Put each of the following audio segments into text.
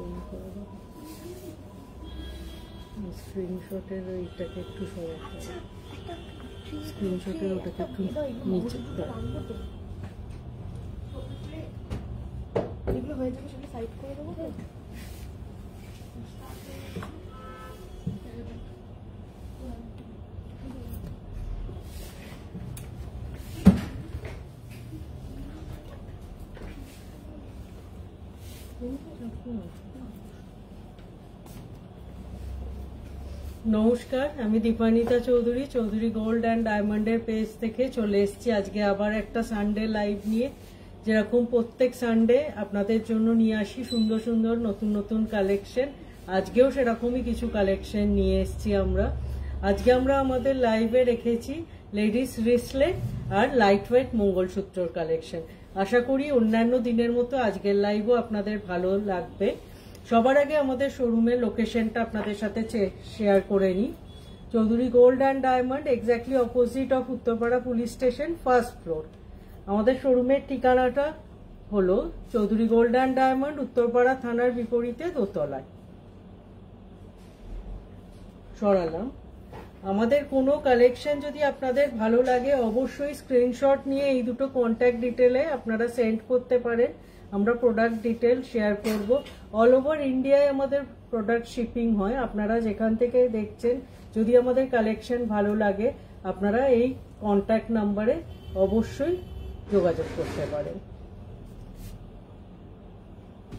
Change করে দেবো। স্ক্রিনশটের ওইটাকে একটু সমস্যা, স্ক্রিনশটের ওটাকে একটু নিচে এগুলো হয়ে যাবে, সেটা সাইড করে দেবো। নমস্কার, আমি দীপানিতা চৌধুরী, চৌধুরী গোল্ড অ্যান্ড ডায়মন্ডের পেজ থেকে চলে এসেছি আজকে আবার একটা সানডে লাইভ নিয়ে। যেরকম প্রত্যেক সানডে আপনাদের জন্য নিয়ে আসি সুন্দর সুন্দর নতুন নতুন কালেকশন, আজকেও সেরকমই কিছু কালেকশন নিয়ে এসেছি আমরা। আজকে আমরা আমাদের লাইভে রেখেছি লেডিস রিসলেট আর লাইট ওয়েট মঙ্গলসূত্রর কালেকশন। আশা করি অন্যান্য দিনের মতো আজকের লাইভও আপনাদের ভালো লাগবে। সবার আগে আমাদের শোরুমের লোকেশনটা আপনাদের সাথে শেয়ার করে নিই। Chowdhury gold and diamond, exactly opposite of Uttarpara police station, first floor. আমাদের শোরুমের ঠিকানাটা হলো Chowdhury gold and diamond, Uttarpara থানার বিপরীতে দোতলায়। সরালাম। আমাদের কোনো কালেকশন যদি আপনাদের ভালো লাগে অবশ্যই স্ক্রিনশট নিয়ে এই দুটো কন্ট্যাক্ট ডিটেলে আপনারা সেন্ড করতে পারেন। আমরা প্রোডাক্ট ডিটেল শেয়ার করব। অল ওভার ইন্ডিয়ায় আমাদের প্রোডাক্ট শিপিং হয়। আপনারা যেখান থেকে দেখছেন যদি আমাদের কালেকশন ভালো লাগে আপনারা এই কন্ট্যাক্ট নাম্বারে অবশ্যই যোগাযোগ করতে পারেন।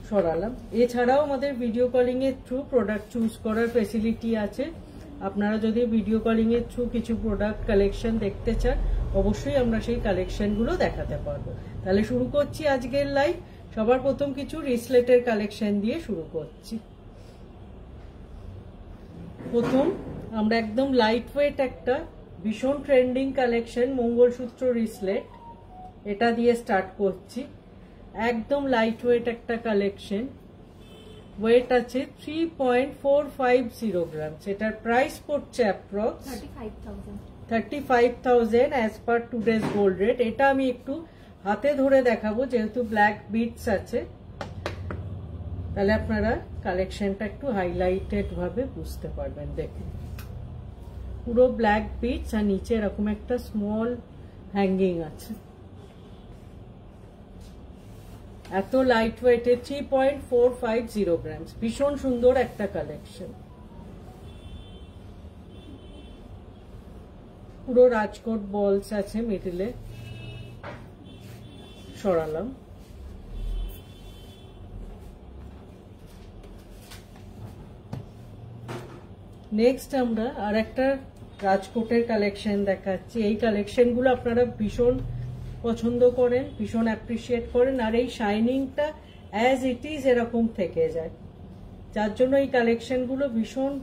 সরালাম। এছাড়াও আমাদের ভিডিও কলিং এর থ্রু প্রোডাক্ট চুজ করার ফেসিলিটি আছে। আপনারা যদি ভিডিও কলিং এর থ্রু কিছু প্রোডাক্ট কালেকশন দেখতে চান অবশ্যই আমরা সেই কালেকশনগুলো দেখাতে পারবো। তাহলে শুরু করছি আজকের লাইভ। সবার প্রথম কিছু রিসলেটের কালেকশন দিয়ে শুরু করছি। প্রথম আমরা একদম লাইট ওয়েট একটা ভীষণ ট্রেন্ডিং কালেকশন মঙ্গলসূত্র রিসলেট, এটা দিয়ে স্টার্ট করছি। একদম লাইট ওয়েট একটা কালেকশন, ওয়েট আছে 3.450 গ্রামস। এটার প্রাইস পড়ছে approx 35,000 as per today's gold rate. এটা আমি একটু হাতে ধরে দেখাবো যেহেতু ব্ল্যাক বিটস আছে, তাহলে আপনারা কালেকশনটা একটু হাইলাইটেড ভাবে বুঝতে পারবেন। দেখুন পুরো ব্ল্যাক বিটস আর নিচে এরকম একটা স্মল হ্যাঙ্গিং আছে। এত লাইট ওয়েটে 3.450 গ্রামস, ভীষণ সুন্দর একটা কালেকশন। পুরো রাজকোট বলস আছে মিডিলে। সরালাম। নেক্সট আমরা আর একটা রাজকোটের কালেকশন দেখাচ্ছি। এই কালেকশনগুলো আপনারা ভীষণ পছন্দ করেন, ভীষণ অ্যাপ্রিসিয়েট করেন, আর এই শাইনিংটা অ্যাজ ইট ইজ এরকম থেকে যায়, যার জন্য এই কালেকশনগুলো ভীষণ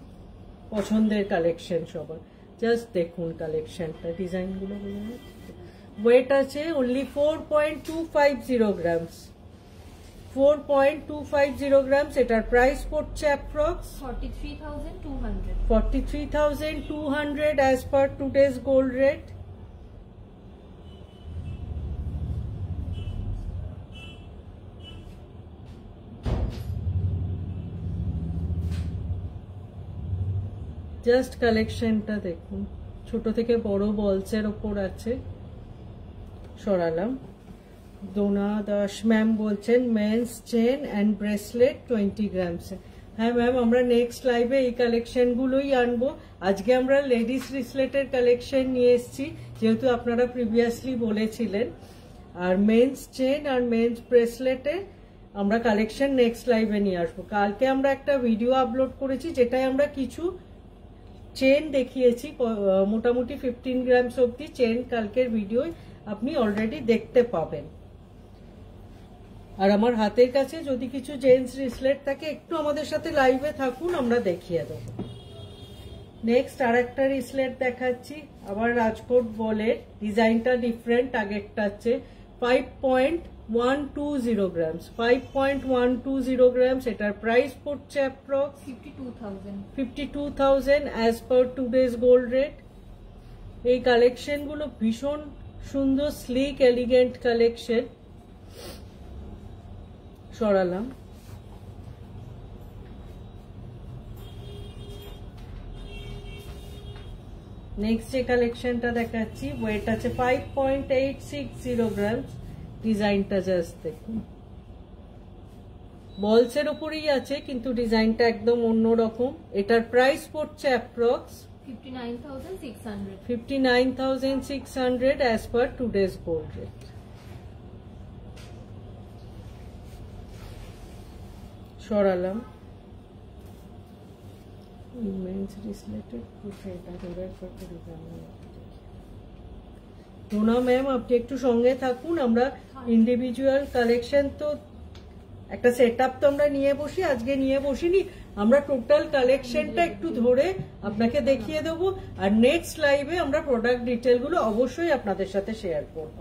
পছন্দের কালেকশন সবার। জাস্ট দেখুন কালেকশনটা, ডিজাইনগুলো। ওয়েট আছে অনলি 4.250 গ্রামস। 4.250 গ্রামস। এটার প্রাইস পড়ছে approx 43,200 as per today's gold rate. Just কালেকশনটা দেখুন, ছোট থেকে বড় বলসের ওপর আছে। সরালাম। দোনা দাস ম্যাম বলছেন men's chain and bracelet 20 grams. হ্যাঁ ম্যাম, আমরা নেক্সট লাইভে এই কালেকশনগুলোই আনবো। আজকে আমরা লেডিস রিসলেটের কালেকশন নিয়ে এসেছি যেহেতু আপনারা প্রিভিয়াসলি বলেছিলেন, আর মেন্স চেন আর মেন্স ব্রেসলেটে আমরা কালেকশন নেক্সট লাইভে নিয়ে আসবো। কালকে আমরা একটা ভিডিও আপলোড করেছি যেটাই আমরা কিছু চেন দেখিয়েছি, মোটামুটি 15 গ্রামস অব্দি চেন কালকের ভিডিও আপনি অলরেডি দেখতে পাবেন। আর আমার হাতের কাছে যদি কিছু জেন্টস রিসলেট থাকে একটু আমাদের সাথে লাইভে থাকুন, আমরা দেখিয়ে দেব। নেক্সট আর একটা রিসলেট দেখাচ্ছি, আবার রাজকোট বলে, ডিজাইনটা ডিফারেন্ট। আগেরটা আছে 5.120 গ্রামস। 5.120 গ্রামস। এটার প্রাইস পড়ছে approx 52,000 as per today's gold rate. এই কালেকশনগুলো ভীষণ সুন্দর, স্লিক, এলিগেন্ট কালেকশন। সরালাম। নেক্সট যে কালেকশনটা দেখাচ্ছি ওয়েট আছে 5.860 গ্রাম। ডিজাইনটা জাস্ট দেখুন, বলসের উপরেই আছে কিন্তু ডিজাইনটা একদম অন্যরকম। এটার প্রাইস পড়ছে approx 59,600 as per today's gold rate. সরালাম রোনা ম্যাম, আপনি একটু সঙ্গে থাকুন। আমরা ইন্ডিভিজুয়াল কালেকশন তো একটা সেটআপ তো আমরা নিয়ে বসি, আজকে নিয়ে বসিনি, আমরা টোটাল কালেকশনটা একটু ধরে আপনাকে দেখিয়ে দেবো। আর নেক্সট লাইভে আমরা প্রোডাক্ট ডিটেল গুলো অবশ্যই আপনাদের সাথে শেয়ার করব।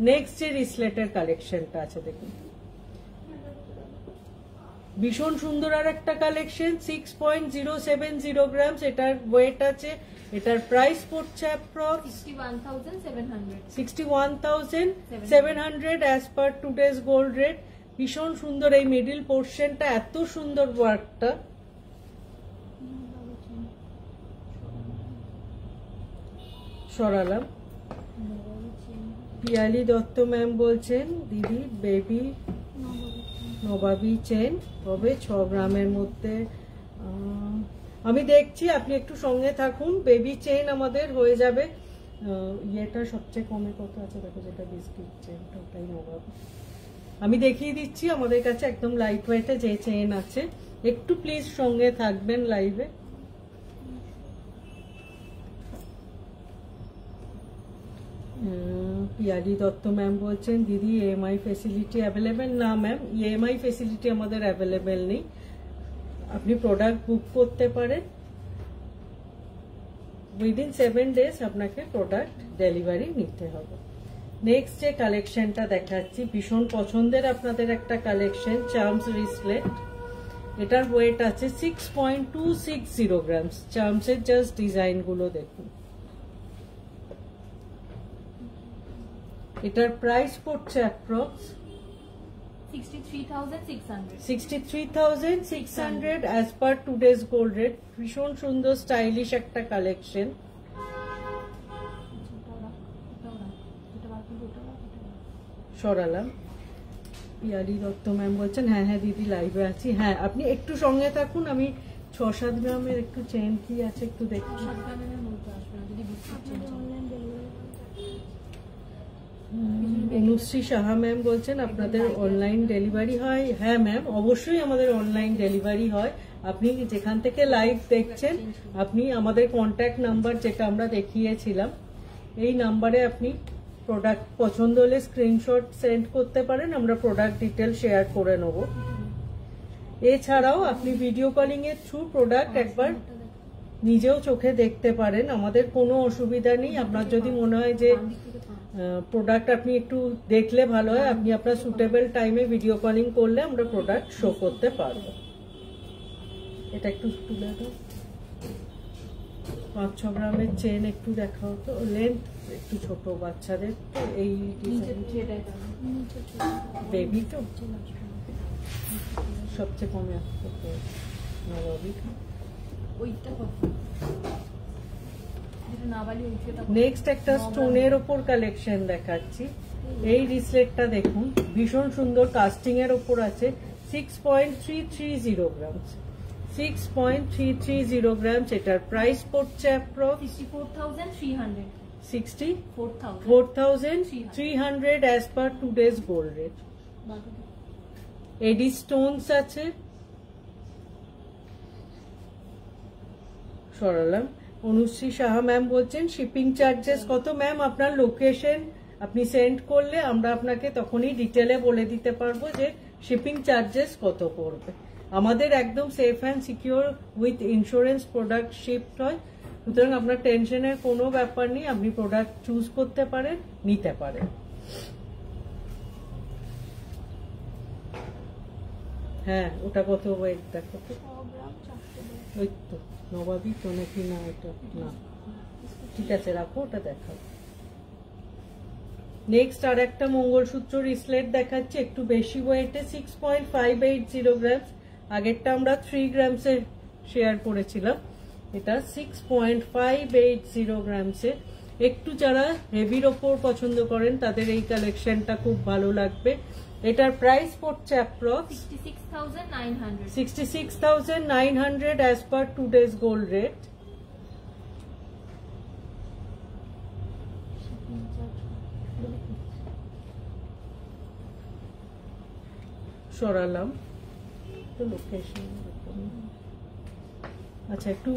নেক্সট যে রিসলেটের কালেকশনটা আছে দেখুন, ভীষণ সুন্দর আর একটা কালেকশন 6.070 গ্রাম। এটার ওয়েট আছে, এটার প্রাইস পড়ছে approx 61,700 as per today's gold rate. ভীষণ সুন্দর এই মিডিল পোর্শনটা, এত সুন্দর ওয়ার্কটা। সরালাম। পিয়ালি দত্ত ম্যাম বলছেন দিদি বেবি নবাবী চেন হবে 6 গ্রামের মধ্যে। আমি দেখছি, আপনি একটু সঙ্গে থাকুন। বেবি চেন আমাদের হয়ে যাবে। ইয়েটা সবচেয়ে কমে কত আছে দেখো, যেটা বিস্কিট চেনটা ওটাই নবাবী। আমি দেখিয়ে দিচ্ছি আমাদের কাছে একদম লাইট ওয়েটে যে চেন আছে। একটু প্লিজ সঙ্গে থাকবেন লাইভে। পিয়ালি দত্ত ম্যাম বলছেন দিদি ইএমআই ফেসিলিটি অ্যাভেলেবেল? না ম্যাম, ইএমআই ফেসিলিটি আমাদের অ্যাভেলেবেল নেই। আপনি প্রোডাক্ট বুক করতে পারেন, উইদিন 7 ডেজ আপনাকে প্রোডাক্ট ডেলিভারি নিতে হবে। নেক্সট যে কালেকশনটা দেখাচ্ছি ভীষণ পছন্দের আপনাদের একটা কালেকশন, চার্মস রিসলেট। এটার ওয়েট আছে 6.260 গ্রাম। চার্মসের জাস্ট ডিজাইন গুলো দেখুন। এটার প্রাইস পড়ছে approx 63,600 as per today's gold rate. ভীষণ সুন্দর স্টাইলিশ একটা কালেকশন। সরালাম। পিয়ালি দত্ত ম্যাম বলছেন হ্যাঁ হ্যাঁ দিদি লাইভে আছি। হ্যাঁ, আপনি একটু সঙ্গে থাকুন। আমি 6-7 গ্রামের একটু চেন কি আছে একটু দেখুন। অনুশ্রী সাহা ম্যাম বলছেন আপনাদের অনলাইন ডেলিভারি হয়? হ্যাঁ ম্যাম, অবশ্যই আমাদের অনলাইন ডেলিভারি হয়। আপনি যেখান থেকে লাইভ দেখছেন, আপনি আমাদের কন্ট্যাক্ট নাম্বার যেটা আমরা দেখিয়েছিলাম, এই নাম্বারে আপনি প্রোডাক্ট পছন্দ হলে স্ক্রিনশট সেন্ড করতে পারেন, আমরা প্রোডাক্ট ডিটেল শেয়ার করে নেব। এছাড়াও আপনি ভিডিও কলিং এর থ্রু প্রোডাক্ট একবার নিজেও চোখে দেখতে পারেন, আমাদের কোনো অসুবিধা নেই। আপনার যদি মনে হয় যে প্রোডাক্ট আপনি একটু দেখলে ভালো হয়, আপনি আপনার সুটেবল টাইমে ভিডিও কলিং করলে আমরা প্রোডাক্ট শো করতে পারবো। এটা একটু তুলে দাও। 5-6 গ্রামের চেন একটু দেখা হতো, লেন্থ একটু ছোট বাচ্চাদের। তো এই বেবি তো সবচেয়ে কমে আসতো নেক্সট একটা স্টোনের ওপর কালেকশন দেখাচ্ছি। এই রিসলেটটা দেখুন, ভীষণ সুন্দর কাস্টিং এর ওপর আছে। 6.330 গ্রাম। 6.330 গ্রাম। এটার প্রাইস পড়ছে approx 64,300 as per today's gold rate. AD stones আছে। সরালাম। অনুশ্রী সাহা ম্যাম বলছেন শিপিং চার্জেস কত? ম্যাম, আপনার লোকেশন আপনি সেন্ড করলে আমরা আপনাকে তখনই ডিটেলে বলে দিতে পারবো যে শিপিং চার্জেস কত পড়বে। আমাদের একদম safe and secure with insurance product shipped হয়, সুতরাং আপনার টেনশনের কোনো ব্যাপার নেই। আপনি প্রোডাক্ট চুজ করতে পারেন, নিতে পারেন। হ্যাঁ, ওটা কত ওয়েট দেখো তো। ওই তো নবাবী তো নাকি? না, এটা না, ঠিক আছে রাখো, ওটা দেখাও। নেক্সট আর একটা মঙ্গলসূত্র রিসলেট দেখাচ্ছে, একটু বেশি ওয়েটে 6.580 গ্রাম। আগেরটা আমরা 3 গ্রামসের শেয়ার করেছিলাম, এটা 6.580 গ্রামসের। একটু যারা হেভির ওপর পছন্দ করেন তাদের এই কালেকশনটা খুব ভালো লাগবে। এটার প্রাইস পড়ছে approx 66,900 as per today's gold rate. সরালাম তো লোকেশন। আচ্ছা, একটু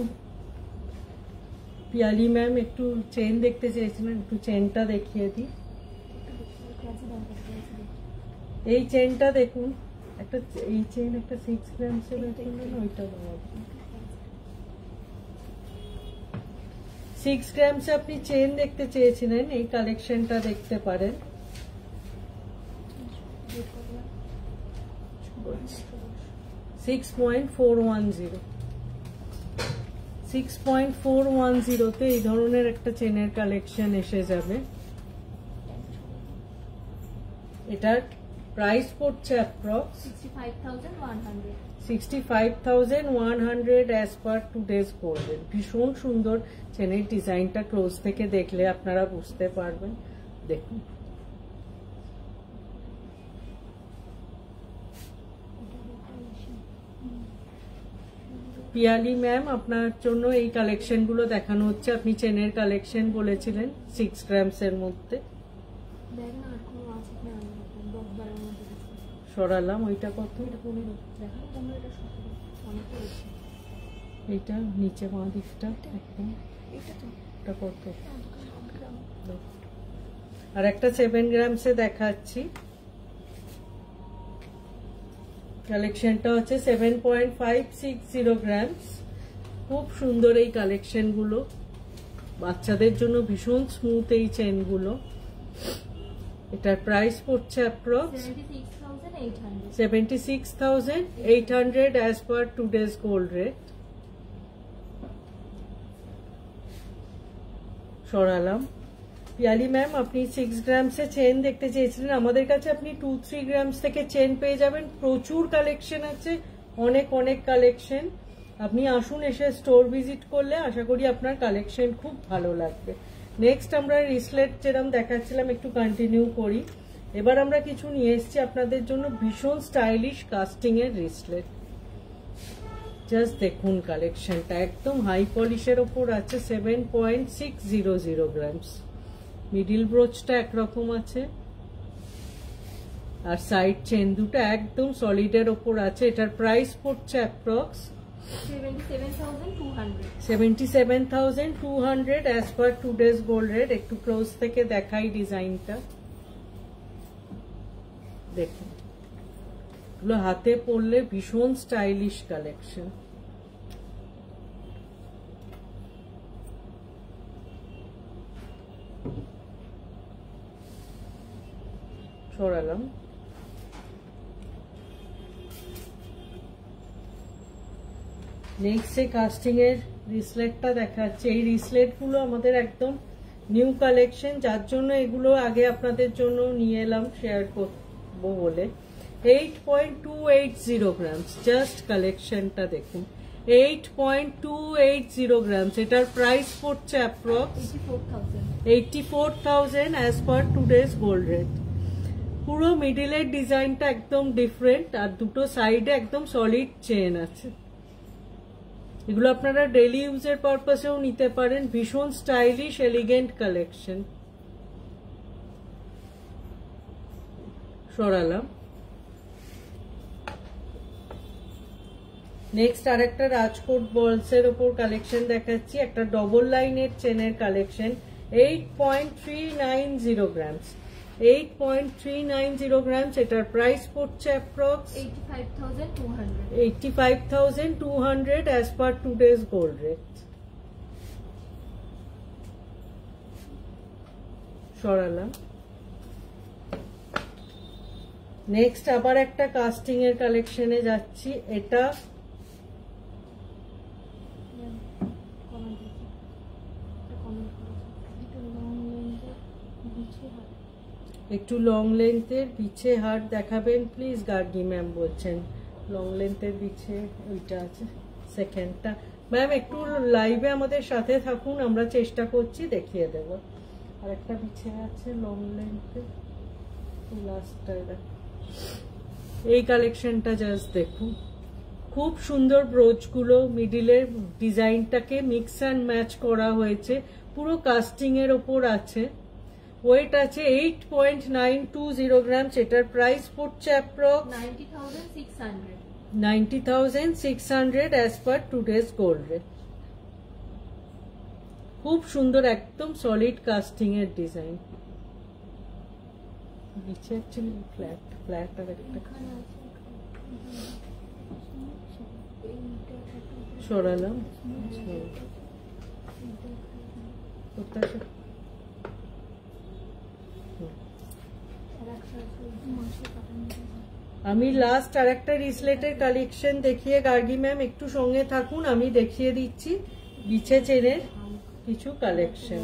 পিয়ালি ম্যাম একটু চেন দেখতে চেয়েছিলেন, একটু চেনটা দেখিয়ে দিই। এই চেনটা দেখুন, একটা এই চেন একটা 6 গ্রামসের দেখুন, ওইটা 6 গ্রামসে আপনি চেন দেখতে চেয়েছিলেন, এই কালেকশনটা দেখতে পারেন। 6.410 তে এই ধরনের একটা চেনের কালেকশন এসে যাবে। এটার প্রাইস পড়ছে approx 65,100 as per today's gold. ভীষণ সুন্দর চেনের ডিজাইনটা ক্লোজ থেকে দেখলে আপনারা বুঝতে পারবেন। দেখুন, পিয়ালি ম্যাম আপনার জন্য এই কালেকশনগুলো দেখানো হচ্ছে। আপনি চেনের কালেকশন বলেছিলেন 6 গ্রামসের মধ্যে। সরালাম, ওইটা কত? এইটা নিচে বাঁ দিকটা একদম, এটা কত? আর একটা 7 গ্রামসে দেখাচ্ছি। কালেকশনটা হচ্ছে 7.560 গ্রামস। খুব সুন্দর এই কালেকশনগুলো, বাচ্চাদের জন্য ভীষণ স্মুথ এই চেনগুলো। এটার প্রাইস পড়ছে approx 76,800 as per today's gold rate. সরালাম। পিয়ালি ম্যাম আপনি 6 গ্রামসে চেন দেখতে চেয়েছিলেন, আমাদের কাছে আপনি 2-3 গ্রামস থেকে চেন পেয়ে যাবেন। প্রচুর কালেকশন আছে, অনেক অনেক কালেকশন। আপনি আসুন, এসে স্টোর ভিজিট করলে আশা করি আপনার কালেকশন খুব ভালো লাগবে। নেক্সট আমরা রিসলেট যেরকম দেখাচ্ছিলাম একটু কন্টিনিউ করি। এবার আমরা কিছু নিয়ে এসেছি আপনাদের জন্য ভীষণ স্টাইলিশ কাস্টিং এর রিসলেট। জাস্ট দেখুন কালেকশনটা, একদম হাই পলিশের ওপর আছে। 7.600 গ্রামস। মিডিল ব্রোচটা একরকম আছে, আর সাইড চেন দুটো একদম সলিডের ওপর আছে। এটার প্রাইস পড়ছে approx 77,200 as per today's gold rate. একটু ক্লোজ থেকে দেখাই ডিজাইনটা, দেখুন এগুলো হাতে পরলে ভীষণ স্টাইলিশ কালেকশন। সরালাম। নেক্সট এই কাস্টিং এর রিসলেটটা দেখাচ্ছে। এই রিসলেট গুলো আমাদের একদম নিউ কালেকশন, যার জন্য এগুলো আগে আপনাদের জন্য নিয়ে এলাম শেয়ার করবো বলে। 8.280 গ্রামস। জাস্ট কালেকশনটা দেখুন, 8.280 গ্রামস। এটার প্রাইস পড়ছে approx 84,000 as per today's gold rate. পুরো মিডিলের ডিজাইনটা একদম ডিফারেন্ট, আর দুটো সাইডে একদম সলিড চেন আছে। এগুলো আপনারা ডেইলি ইউজের পারপাসেও নিতে পারেন। ভীষণ স্টাইলিশ এলিগেন্ট কালেকশন। সরালাম। নেক্সট আরেকটা রাজকোট বলসের ওপর কালেকশন দেখাচ্ছি। একটা ডবল লাইনের চেনের কালেকশন। 8.390 গ্রামস। 8.390 গ্রামস। এটার প্রাইস পড়ছে approx 85,200 as per today's gold rate. সরালাম। নেক্সট আবার একটা কাস্টিং এর কালেকশনে যাচ্ছি। এটা একটু লং লেন্থের বিছে হাট দেখাবেন প্লিজ। গার্গি ম্যাম বলছেন লং লেন্থের বিছে ওইটা আছে। সেকেন্ডটা ম্যাম একটু লাইভে আমাদের সাথে থাকুন, আমরা চেষ্টা করছি দেখিয়ে দেব। আর একটা পিছিয়ে আছে লং লেন্থে, লাস্টটা এই কালেকশনটা জাস্ট দেখুন, খুব সুন্দর ব্রোচগুলো, মিডিলের ডিজাইনটাকে মিক্স অ্যান্ড ম্যাচ করা হয়েছে, পুরো কাস্টিং এর ওপর আছে। ওয়েট আছে 8.920 গ্রাম। এটার প্রাইস পড়ছে approx 90,600 as per today's gold rate. খুব সুন্দর, একদম সলিড কাস্টিং এর ডিজাইন। নিচে অ্যাকচুয়ালি ফ্ল্যাট আর একটা সরালাম। আমি লাস্ট আর একটা রিসলেটের কালেকশন দেখিয়ে গার্গি ম্যাম একটু সঙ্গে থাকুন, আমি দেখিয়ে দিচ্ছি বিছে চেনের কিছু কালেকশন।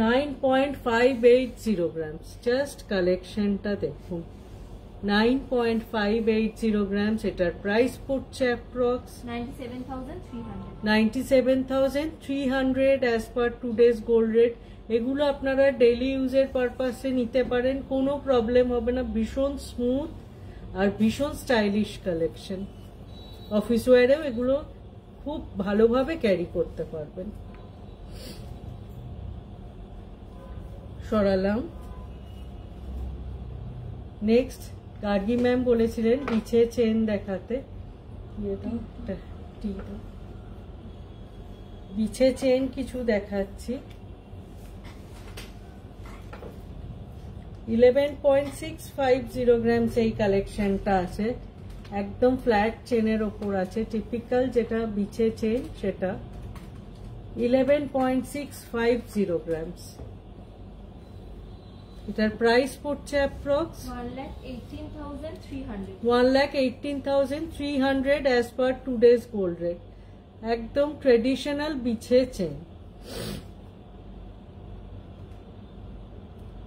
9.580 গ্রামস, জাস্ট কালেকশনটা দেখুন। 9.580 গ্রামস। এটার প্রাইস পড়ছে approx 97,300 as per today's gold rate. এগুলো আপনারা ডেইলি ইউজের পারপাসে নিতে পারেন, কোনো প্রবলেম হবে না। ভীষণ স্মুথ আর ভীষণ স্টাইলিশ কালেকশন। অফিস ওয়ারেও এগুলো খুব ভালোভাবে ক্যারি করতে পারবেন। সরালাম। নেক্সট গার্গি ম্যাম বলেছিলেন পিছে চেন দেখাতে, বিছে চেন কিছু দেখাচ্ছি। 11.650 গ্রামস এই কালেকশনটা আছে, একদম ফ্ল্যাট চেনের ওপর আছে, টিপিক্যাল যেটা বিছে চেন সেটা। 11.650 গ্রামস। এটার প্রাইস পড়ছে approx 1,18,300 as per today's gold rate. একদম ট্রেডিশনাল বিছে চেন।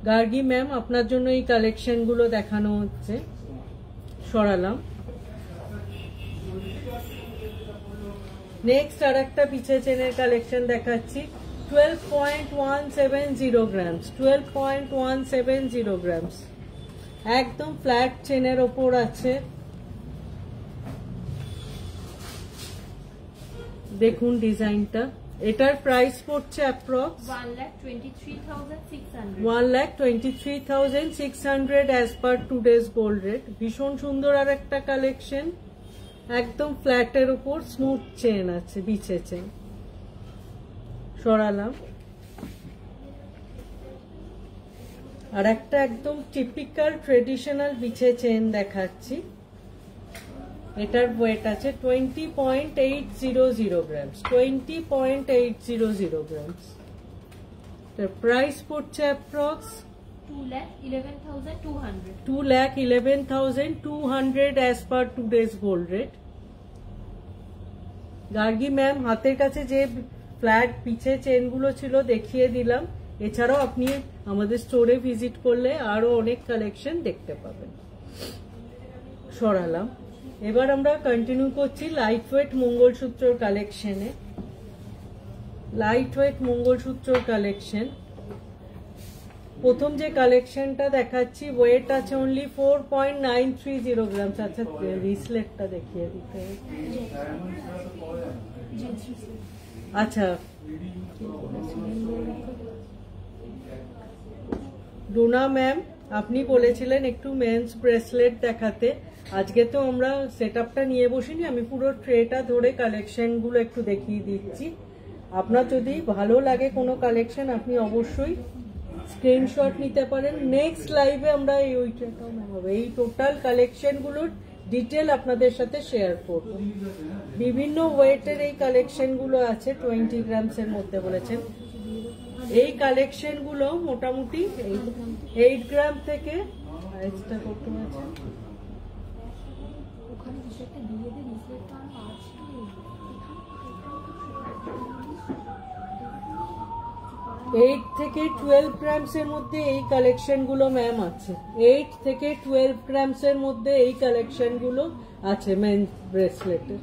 গার্গি ম্যাম আপনার জন্য এই কালেকশন গুলো দেখানো হচ্ছে। সরালাম। নেক্সট আর একটা পিছে চেনের কালেকশন দেখাচ্ছি। 12.170 গ্রামস। 12.170 গ্রামস, একদম ফ্ল্যাট চেনের ওপর আছে। দেখুন ডিজাইনটা। এটার প্রাইস পড়ছে approx 1,23,600 as per today's gold rate. ভীষণ সুন্দর আর একটা কালেকশন, একদম ফ্ল্যাটের উপর স্মুথ চেন আছে, বিছে চেন। সরালাম। আর একটা একদম টিপিক্যাল ট্রেডিশনাল বিছে চেন দেখাচ্ছি। এটার ওয়েট আছে 20.800 গ্রামস। 20.800 গ্রামস। এটার প্রাইস পড়ছে approx 2,11,200 as per today's gold rate. Gargi ma'am হাতের কাছে যে ফ্ল্যাট পিছে চেনগুলো ছিল দেখিয়ে দিলাম, এছাড়াও আপনি আমাদের স্টোরে ভিজিট করলে আরো অনেক কালেকশন দেখতে পাবেন। সরালাম। এবার আমরা কন্টিনিউ করছি লাইট ওয়েট মঙ্গলসূত্র কালেকশনে। Light weight mangalsutra collection. প্রথম যে কালেকশনটা দেখাচ্ছি ওয়েট আছে অনলি 4.930 গ্রামস। আচ্ছা রিসলেটটা দেখিয়ে দিতে হবে। আচ্ছা ডোনা ম্যাম আপনি বলেছিলেন একটু মেন্স ব্রেসলেট দেখাতে। আজকে তো আমরা সেটআপটা নিয়ে বসিনি, আমি পুরো ট্রেটা ধরে কালেকশন গুলো একটু দেখিয়ে দিচ্ছি। আপনার যদি ভালো লাগে কোনো কালেকশন আপনি অবশ্যই স্ক্রিনশট নিতে পারেন। নেক্সট লাইভে আমরা এই টোটাল কালেকশন গুলোর ডিটেল আপনাদের সাথে শেয়ার করব। বিভিন্ন ওয়েটের এই কালেকশন গুলো আছে, 20 গ্রামস এর মধ্যে বলেছেন। এই কালেকশন গুলো মোটামুটি 8 গ্রাম থেকে করতে আছে। 8 থেকে 12 গ্রামস এর মধ্যে এই কালেকশন গুলো ম্যাম আছে। 8 থেকে 12 গ্রামস এর মধ্যে এই কালেকশন গুলো আছে মেন ব্রেসলেটের।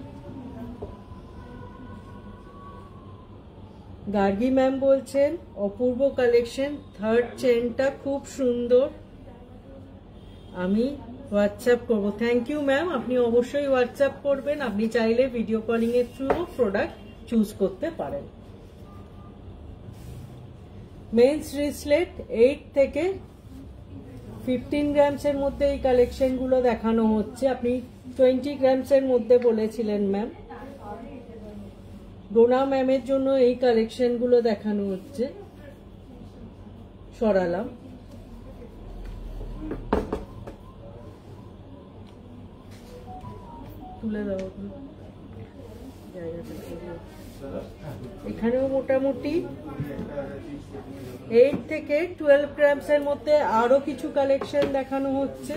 গার্গী ম্যাম বলছেন অপূর্ব কালেকশন, থার্ড চেনটা খুব সুন্দর, আমি হোয়াটসঅ্যাপ করবো। থ্যাংক ইউ ম্যাম, আপনি অবশ্যই হোয়াটসঅ্যাপ করবেন। আপনি চাইলে ভিডিও কলিং এর থ্রু প্রোডাক্ট চুজ করতে পারেন। মেন্স রিসলেট 8 থেকে 15 গ্রামস এর মধ্যে এই কালেকশন গুলো দেখানো হচ্ছে। আপনি 20 গ্রামস এর মধ্যে বলেছিলেন ম্যাম। ডোনা ম্যামের জন্য এই কালেকশন গুলো দেখানো হচ্ছে। সরালাম। তুলে দাও জায়গাটা। এখানেও মোটামুটি 8 থেকে 12 গ্রামস এর মধ্যে আরো কিছু কালেকশন দেখানো হচ্ছে।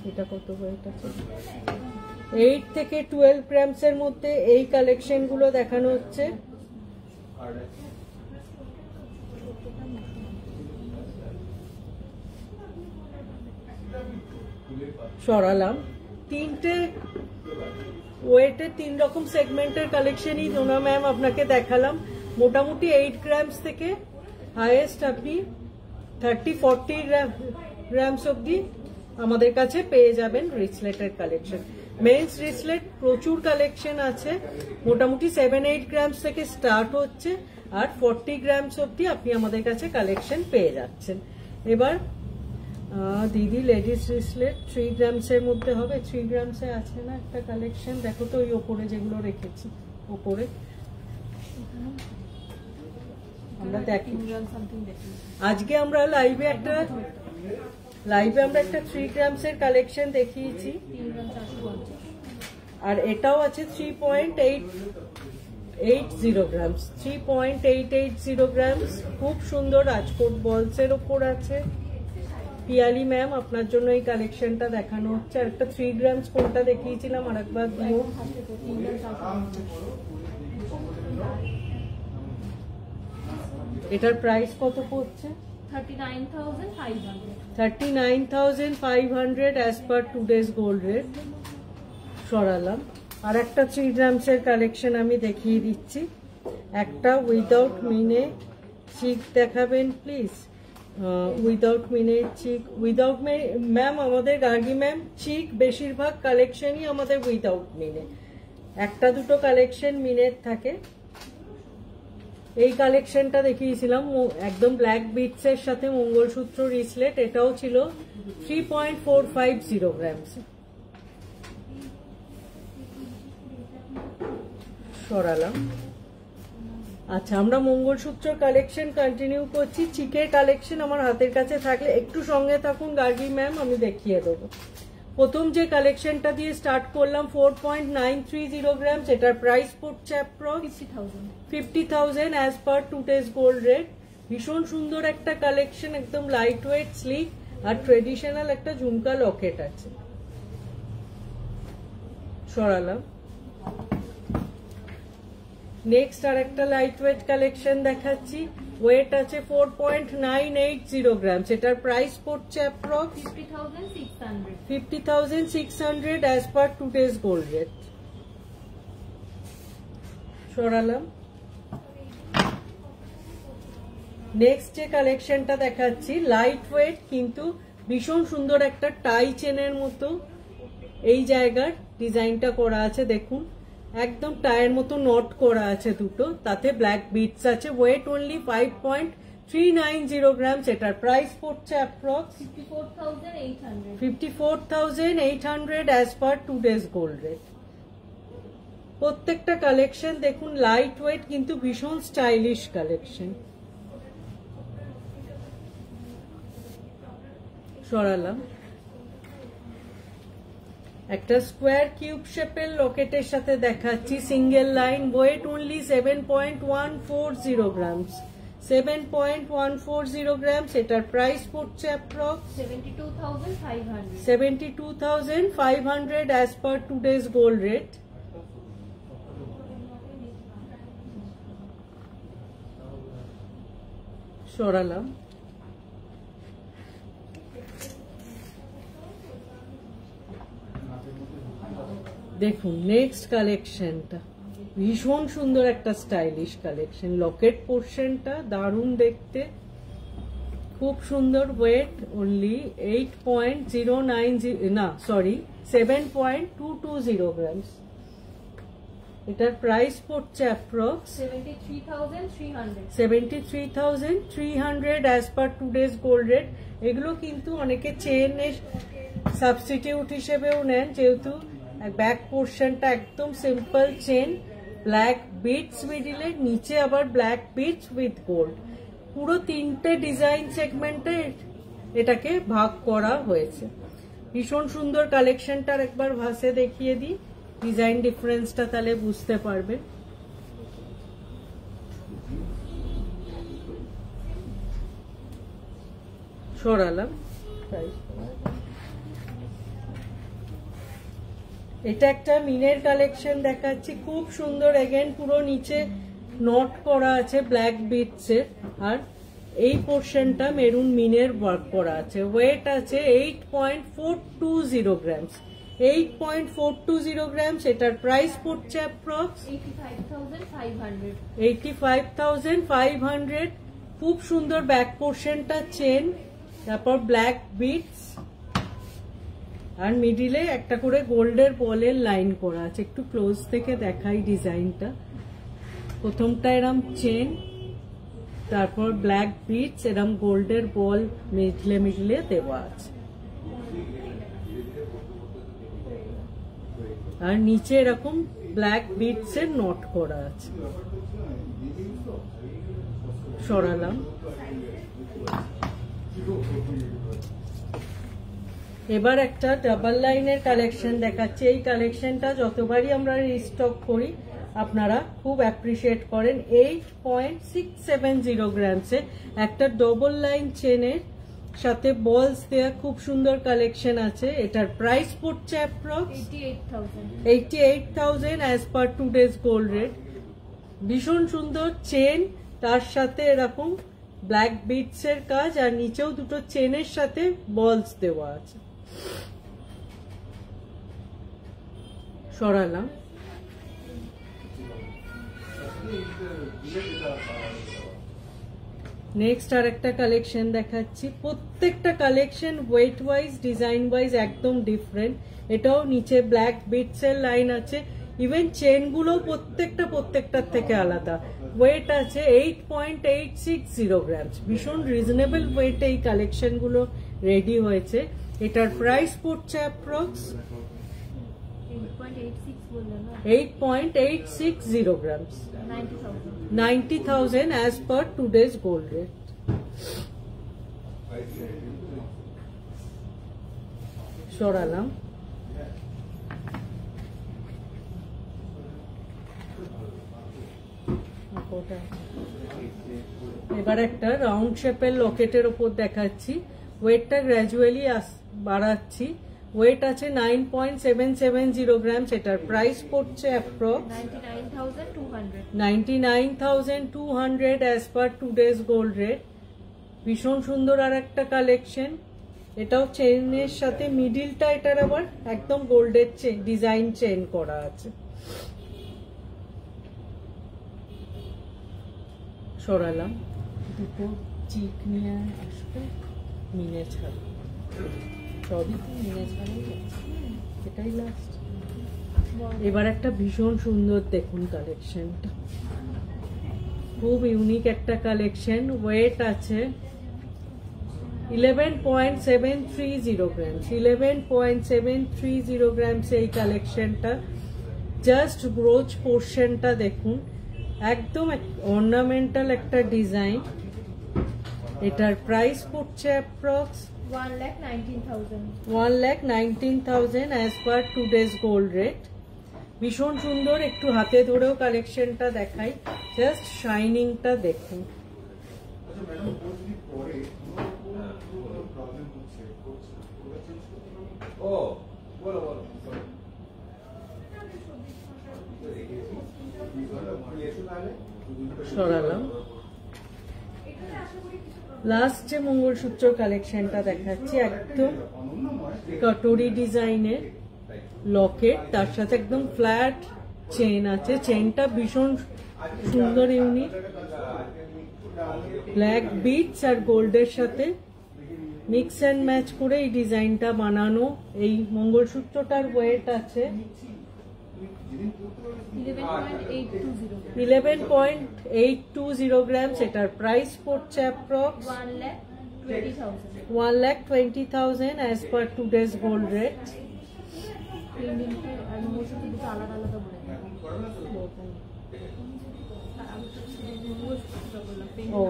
এটা কত ওয়েট আছে? 8 থেকে 12 গ্রামস এর মধ্যে এই কালেকশন গুলো দেখানো হচ্ছে। সরালাম। তিনটে ওয়েটের 3 রকম সেগমেন্টের কালেকশনই ডোনা ম্যাম আপনাকে দেখালাম। মোটামুটি 8 গ্রামস থেকে হাইয়েস্ট আপনি 30-40 গ্রামস অব্দি আমাদের কাছে পেয়ে যাবেন রিসলেটের কালেকশন। মেন্স রিসলেট প্রচুর কালেকশন আছে, মোটামুটি 7-8 গ্রামস থেকে স্টার্ট হচ্ছে আর 40 গ্রামস অব্দি আপনি আমাদের কাছে কালেকশন পেয়ে যাচ্ছেন। এবার দিদি লেডিস রিসলেট 3 গ্রামস এর মধ্যে হবে। 3 গ্রামসে আছে না একটা কালেকশন, দেখো তো ওই ওপরে যেগুলো রেখেছি ওপরে আমরা দেখি। আজকে আমরা লাইভে আমরা একটা 3 গ্রামস এর কালেকশন দেখিয়েছি, আর এটাও আছে 3.880 গ্রামস। 3.880 গ্রামস, খুব সুন্দর রাজকোট বলস এর ওপর আছে। পিয়ালি ম্যাম আপনার জন্য এই কালেকশনটা দেখানো হচ্ছে। আর একটা 3 গ্রামস কোনটা দেখিয়েছিলাম আর একবার দিও। এটার প্রাইস কত পড়ছে? 39,500 as per today's gold rate. সরালাম। আর একটা 3 গ্রামস এর কালেকশন আমি দেখিয়ে দিচ্ছি। একটা উইদাউট মিনে চিক দেখাবেন প্লিজ। উইদাউট মিনে চিক, উইদাউট ম্যাম আমাদের গার্গী ম্যাম চিক বেশিরভাগ কালেকশনই আমাদের উইদাউট মিনে, একটা দুটো কালেকশন মিনের থাকে। এই কালেকশনটা দেখিয়েছিলাম একদম ব্ল্যাক বিটস এর সাথে মঙ্গলসূত্র রিসলেট, এটাও ছিল 3.450 গ্রামস। সরালাম। আচ্ছা, আমরা মঙ্গলসূত্র কালেকশন কন্টিনিউ করছি। চিকের কালেকশন আমার হাতের কাছে থাকলে একটু সঙ্গে থাকুন গার্গী ম্যাম, আমি দেখিয়ে দেবো। প্রথম যে কালেকশনটা দিয়ে স্টার্ট করলাম 4.930 গ্রামস, এটার প্রাইস পড়ছে approx 50,000 as per today's gold rate. ভীষণ সুন্দর একটা কালেকশন, একদম লাইট ওয়েট স্লিক আর ট্রেডিশনাল একটা ঝুমকা লকেট আছে। সরালাম। নেক্সট আর একটা লাইট ওয়েট কালেকশন দেখাচ্ছি, ওয়েট আছে 4.980 গ্রামস, এটার প্রাইস পড়ছে approx 50,600 as per today's gold rate. সরালাম। নেক্সট যে কালেকশনটা দেখাচ্ছি লাইট ওয়েট কিন্তু ভীষণ সুন্দর একটা টাই চেনের মতো এই জায়গার ডিজাইনটা করা আছে, দেখুন একদম টায়ের মতো নট করা আছে দুটো, তাতে ব্ল্যাক বিটস আছে। ওয়েট অনলি 5.390 গ্রামস, এটার প্রাইস পড়ছে approx 54,800 as per today's gold rate. প্রত্যেকটা কালেকশন দেখুন লাইট ওয়েট কিন্তু ভীষণ স্টাইলিশ কালেকশন। সরালাম। একটা স্কোয়ার কিউব শেপের লকেটের সাথে দেখাচ্ছি single line, weight only 7.140 grams. 7.140 grams, এটার প্রাইস পড়ছে approx 72,500 as per today's gold rate. সরালাম। দেখুন নেক্সট কালেকশনটা ভীষণ সুন্দর একটা স্টাইলিশ কালেকশন। লকেট পোর্শনটা দারুণ দেখতে, খুব সুন্দর। Wait only 7.220 grams. এটার প্রাইস পড়ছে approx 73,300 as per today's gold rate. এগুলো কিন্তু অনেকে চেনের সাবস্টিটিউট হিসেবেও নেন, যেহেতু ব্যাক পোর্শনটা একদম সিম্পল চেন, ব্ল্যাক বিটস মিডিলে, নিচে আবার ব্ল্যাক বিটস উইথ গোল্ড। পুরো তিনটে ডিজাইন সেগমেন্টে এটাকে ভাগ করা হয়েছে। ভীষণ সুন্দর কালেকশনটার একবার ভাসে দেখিয়ে দিই, ডিজাইন ডিফারেন্সটা তাহলে বুঝতে পারবেন। সরালাম। এটা একটা মিনের কালেকশন দেখাচ্ছি, খুব সুন্দর। এগেন পুরো নিচে নট করা আছে ব্ল্যাক বিটস এর, আর এই পোর্শনটা মেরুন মিনের ওয়ার্ক করা আছে। ওয়েট আছে 8.420 গ্রামস। 8.420 গ্রামস। এটার প্রাইস পড়ছে অ্যাপ্রক্স 85,500। খুব সুন্দর ব্যাক পোর্শনটা চেন, তারপর ব্ল্যাক বিটস, আর মিডিলে একটা করে গোল্ডের বলের লাইন করা আছে। একটু ক্লোজ থেকে দেখাই ডিজাইনটা। প্রথমটা এরম চেন, তারপর ব্ল্যাক বিটস, এরম গোল্ডের বল মিডলে মিডলে দেওয়া আছে, আর নিচে এরকম ব্ল্যাক বিটস এর নট করা আছে। সরালাম। এবার একটা ডাবল লাইনের কালেকশন দেখাচ্ছি। এই কালেকশনটা যতবারই আমরা রিস্টক করি আপনারা খুব অ্যাপ্রিসিয়েট করেন। 8.670 গ্রামসে একটা ডবল লাইন চেনের সাথে বলস দেয়া খুব সুন্দর কালেকশন আছে। এটার প্রাইস পড়ছে approx 88,000 as per today's gold rate. ভীষণ সুন্দর চেন, তার সাথে এরকম ব্ল্যাক বিটস এর কাজ, আর নিচেও দুটো চেনের সাথে বলস দেওয়া আছে। সরালাম। নেক্সট আর একটা কালেকশন দেখাচ্ছি। প্রত্যেকটা collection wait wise design wise একদম ডিফারেন্ট। এটাও নিচে ব্ল্যাক বিটস এর লাইন আছে, ইভেন চেন গুলো প্রত্যেকটার থেকে আলাদা। ওয়েট আছে 8.860 গ্রামস। ভীষণ রিজনেবল ওয়েটে এই কালেকশন গুলো রেডি হয়েছে। এটার প্রাইস পড়ছে approx 8.860 grams. 90,000 as per today's gold rate. সরালাম। এবার একটা রাউন্ড শেপের লকেটের উপর দেখাচ্ছি। ওয়েটটা গ্র্যাজুয়ালি বাড়াচ্ছি। ওয়েট আছে 9.770 গ্রামস। এটার প্রাইস পড়ছে approx 99,200 as per today's gold rate. ভীষণ সুন্দর আর একটা কালেকশন। এটাও চেনের সাথে মিডিলটা এটার আবার একদম গোল্ডের ডিজাইন চেন করা আছে। সরালাম। দুটো চিক নিয়ে আসবে, মিনে ছাড়া সবই তো মিনে ছাড়াই যাচ্ছে, এটাই লাস্ট। এবার একটা ভীষণ সুন্দর দেখুন কালেকশনটা, খুব ইউনিক একটা কালেকশন। ওয়েট আছে 11.730 গ্রামস। 11.730 গ্রামস এই কালেকশনটা। জাস্ট ব্রোচ পোর্শনটা দেখুন, একদম অর্নামেন্টাল একটা ডিজাইন। এটার প্রাইস পড়ছে approx 1,19,000 as per today's gold rate. ভীষণ সুন্দর। একটু হাতে ধরেও কালেকশনটা দেখাই, জাস্ট শাইনিংটা দেখুন। সরালাম। লাস্ট যে মঙ্গলসূত্র কালেকশনটা দেখাচ্ছি, একদম কাটরি ডিজাইনের লকেট, তার সাথে একদম ফ্ল্যাট চেন আছে। চেনটা ভীষণ সুন্দর, ইউনিক, ব্ল্যাক বিটস আর গোল্ডের সাথে মিক্স অ্যান্ড ম্যাচ করে এই ডিজাইনটা বানানো। এই মঙ্গলসূত্রটার ওয়েট আছে 11.820 গ্রামস। এটার প্রাইস পড়ছে approx 1,20,000 as per today's gold rate. ও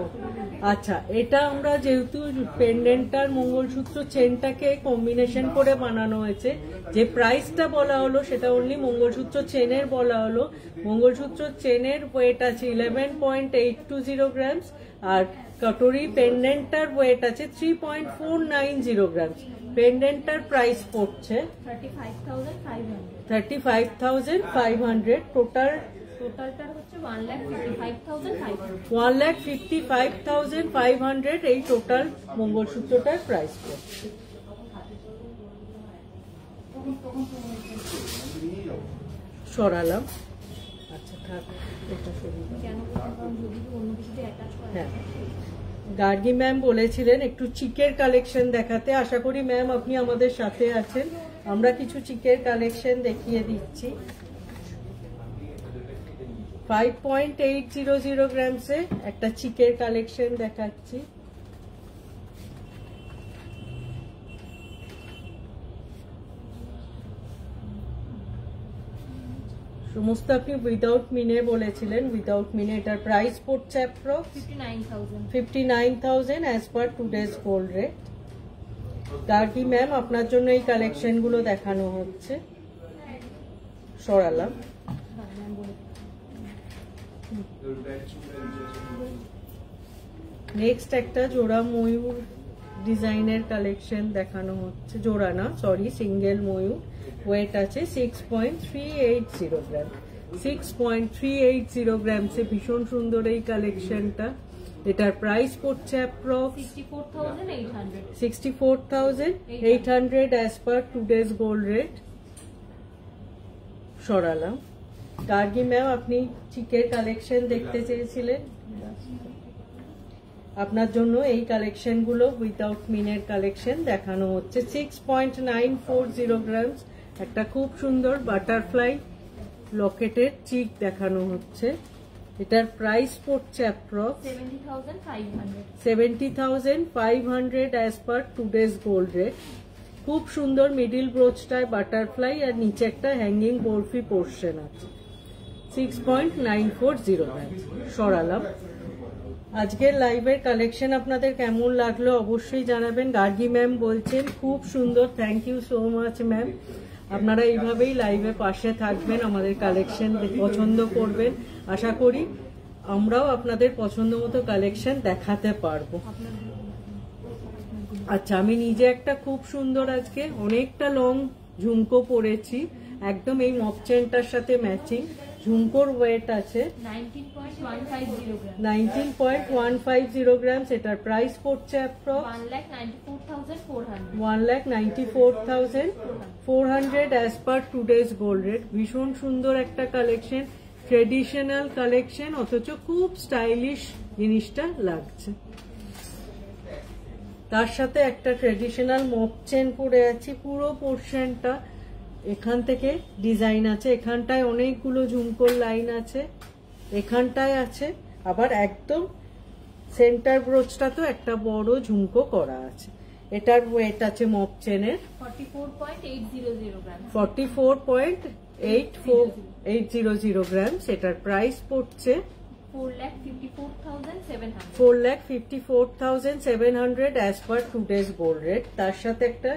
আচ্ছা, এটা আমরা যেহেতু পেন্ডেন্টার মঙ্গলসূত্র চেনটাকে কম্বিনেশন করে বানানো হয়েছে, যে প্রাইসটা বলা হলো সেটা অনলি মঙ্গলসূত্র চেনের বলা হলো। মঙ্গলসূত্র চেনের ওয়েট আছে 11.820 গ্রামস, আর কাটরি পেন্ডেন্টার ওয়েট আছে 3.490 গ্রামস। পেন্ডেন্টার প্রাইস পড়ছে 35,500। টোটালটা হচ্ছে 1,55,500। 1,55,500 এই টোটাল মঙ্গলসূত্রটার প্রাইস পড়ছে। সরালাম। আচ্ছা থাক, এটা হ্যাঁ, গার্গী ম্যাম বলেছিলেন একটু চিকের কালেকশন দেখাতে। আশা করি ম্যাম আপনি আমাদের সাথে আছেন। আমরা কিছু চিকের কালেকশন দেখিয়ে দিচ্ছি। 5.800 গ্রামসে একটা চিকের কালেকশন দেখাচ্ছি। সমস্ত আপনি উইদাউট মিনে বলেছিলেন, উইদাউট মিনে। এটার প্রাইস পড়ছে approx 59,000 as per today's gold rate. Gargi ma'am আপনার জন্য এই কালেকশন গুলো দেখানো হচ্ছে। সরালাম। নেক্সট একটা জোড়া ময়ূর ডিজাইনের কালেকশন দেখানো হচ্ছে। জোড়া না, সরি, সিঙ্গেল ময়ূর। ওয়েট আছে 6.380 গ্রাম। 6.380 গ্রামসে ভীষণ সুন্দর এই কালেকশনটা। এটার প্রাইস পড়ছে approx 64,800 as per today's gold rate. সরালাম। গার্গী ম্যাম আপনি চিকের কালেকশন দেখতে চেয়েছিলেন, আপনার জন্য এই কালেকশন গুলো উইদাউট মিনের কালেকশন দেখানো হচ্ছে। 6.940 গ্রামস একটা খুব সুন্দর বাটারফ্লাই লকেটের চিক দেখানো হচ্ছে। এটার প্রাইস পড়ছে approx 70,500 as per today's gold rate. খুব সুন্দর মিডিল ব্রোচটায় বাটারফ্লাই আর নিচে একটা হ্যাঙ্গিং বরফি পোর্শন আছে। 6.940 গ্রামস। সরালাম। আজকের লাইভের কালেকশন আপনাদের কেমন লাগলো অবশ্যই জানাবেন। গার্গী ম্যাম বলছেন খুব সুন্দর, thank you so much ma'am. আপনারা এইভাবেই লাইভে পাশে থাকবেন, আমাদের কালেকশন পছন্দ করবেন। আশা করি আমরাও আপনাদের পছন্দ মতো কালেকশন দেখাতে পারবো। আচ্ছা, আমি নিজে একটা খুব সুন্দর আজকে অনেকটা লং ঝুমকো পরেছি, একদম এই মপ চেনটার সাথে ম্যাচিং। ঝুমকোর ওয়েট আছে 19.150 গ্রামস। এটার প্রাইস পড়ছে approx 1,94,400 as per today's gold rate. ভীষণ সুন্দর একটা কালেকশন, ট্রেডিশনাল কালেকশন, অথচ খুব স্টাইলিশ জিনিসটা লাগছে। তার সাথে একটা ট্রেডিশনাল মপ চেন পরে আছি। পুরো পোর্শনটা এখান থেকে ডিজাইন আছে, এখানটায় অনেকগুলো ঝুমকোর লাইন আছে, এখানটায় আছে, আবার একদম সেন্টার ব্রোচটা তো একটা বড় ঝুমকো করা আছে। এটার ওয়েট আছে মপ চেনের 44.800 গ্রামস। এটার প্রাইস পড়ছে 4,54,700 as per today's gold rate. তার সাথে একটা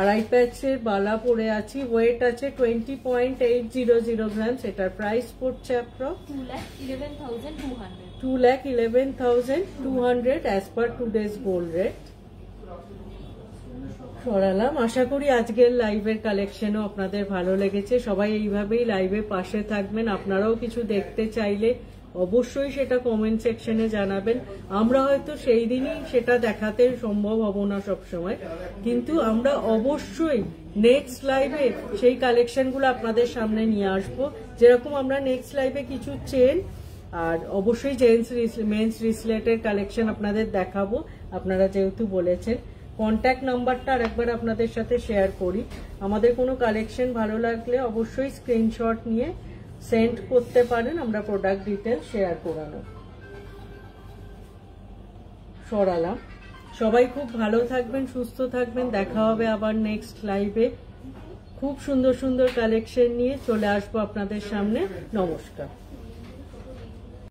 আড়াই প্যাচের বালা পরে আছি, ওয়েট আছে 20.800 গ্রামস। এটার প্রাইস পড়ছে approx 2,11,200 as per today's gold rate. সরালাম। আশা করি আজকের লাইভের কালেকশনও আপনাদের ভালো লেগেছে। সবাই এইভাবেই লাইভে পাশে থাকবেন। আপনারাও কিছু দেখতে চাইলে অবশ্যই সেটা কমেন্ট সেকশনে জানাবেন। আমরা হয়তো সেই দিনই সেটা দেখাতে সম্ভব হব না সবসময়, কিন্তু আমরা অবশ্যই নেক্সট লাইভে সেই কালেকশনগুলো আপনাদের সামনে নিয়ে আসবো। যেরকম আমরা নেক্সট লাইভে কিছু চেন আর অবশ্যই মেন্স রিসলেটের কালেকশন আপনাদের দেখাবো, আপনারা যেহেতু বলেছেন। কন্ট্যাক্ট নাম্বারটা আরেকবার আপনাদের সাথে শেয়ার করি। আমাদের কোনো কালেকশন ভালো লাগলে অবশ্যই স্ক্রিনশট নিয়ে সেন্ড করতে পারেন, আমরা প্রোডাক্ট ডিটেলস শেয়ার করানো সরালাম। সবাই খুব ভালো থাকবেন, সুস্থ থাকবেন। দেখা হবে আবার নেক্সট লাইভে খুব সুন্দর সুন্দর কালেকশন নিয়ে চলে আসবো আপনাদের সামনে। নমস্কার।